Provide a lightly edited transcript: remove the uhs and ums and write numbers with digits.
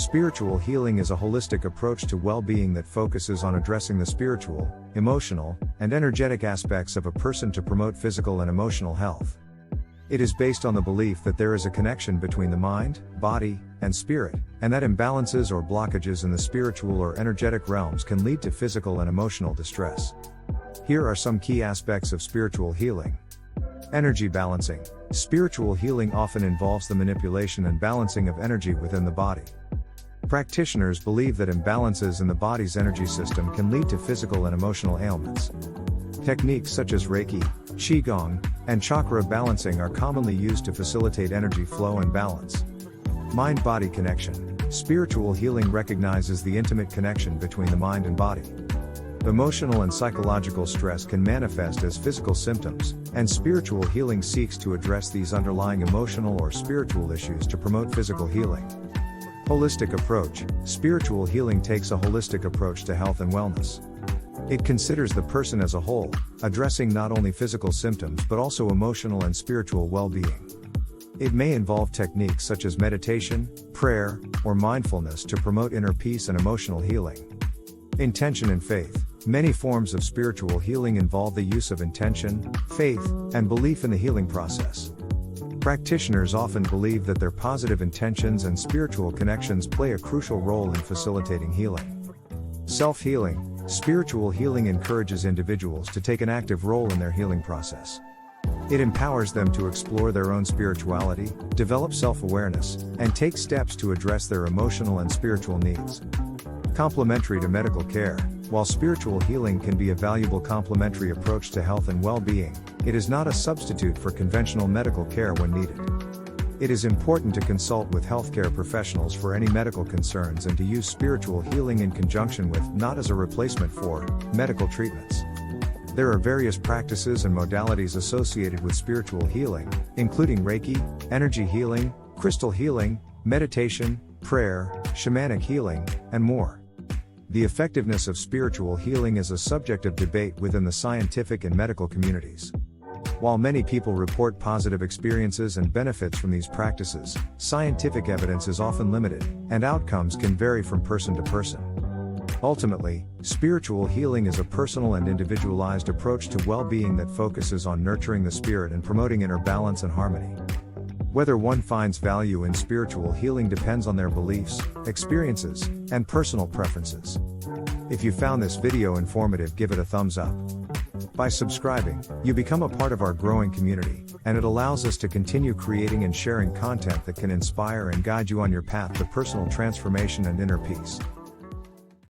Spiritual healing is a holistic approach to well-being that focuses on addressing the spiritual, emotional, and energetic aspects of a person to promote physical and emotional health. It is based on the belief that there is a connection between the mind, body, and spirit, and that imbalances or blockages in the spiritual or energetic realms can lead to physical and emotional distress. Here are some key aspects of spiritual healing. Energy balancing. Spiritual healing often involves the manipulation and balancing of energy within the body. Practitioners believe that imbalances in the body's energy system can lead to physical and emotional ailments. Techniques such as Reiki, Qigong, and chakra balancing are commonly used to facilitate energy flow and balance. Mind-body connection. Spiritual healing recognizes the intimate connection between the mind and body. Emotional and psychological stress can manifest as physical symptoms, and spiritual healing seeks to address these underlying emotional or spiritual issues to promote physical healing. Holistic approach. Spiritual healing takes a holistic approach to health and wellness. It considers the person as a whole, addressing not only physical symptoms but also emotional and spiritual well-being. It may involve techniques such as meditation, prayer, or mindfulness to promote inner peace and emotional healing. Intention and faith. Many forms of spiritual healing involve the use of intention, faith, and belief in the healing process. Practitioners often believe that their positive intentions and spiritual connections play a crucial role in facilitating healing. Self-healing. Spiritual healing encourages individuals to take an active role in their healing process. It empowers them to explore their own spirituality, develop self-awareness, and take steps to address their emotional and spiritual needs. Complementary to medical care. While spiritual healing can be a valuable complementary approach to health and well-being, it is not a substitute for conventional medical care when needed. It is important to consult with healthcare professionals for any medical concerns and to use spiritual healing in conjunction with, not as a replacement for, medical treatments. There are various practices and modalities associated with spiritual healing, including Reiki, energy healing, crystal healing, meditation, prayer, shamanic healing, and more. The effectiveness of spiritual healing is a subject of debate within the scientific and medical communities. While many people report positive experiences and benefits from these practices, scientific evidence is often limited, and outcomes can vary from person to person. Ultimately, spiritual healing is a personal and individualized approach to well-being that focuses on nurturing the spirit and promoting inner balance and harmony. Whether one finds value in spiritual healing depends on their beliefs, experiences, and personal preferences. If you found this video informative, give it a thumbs up. By subscribing, you become a part of our growing community, and it allows us to continue creating and sharing content that can inspire and guide you on your path to personal transformation and inner peace.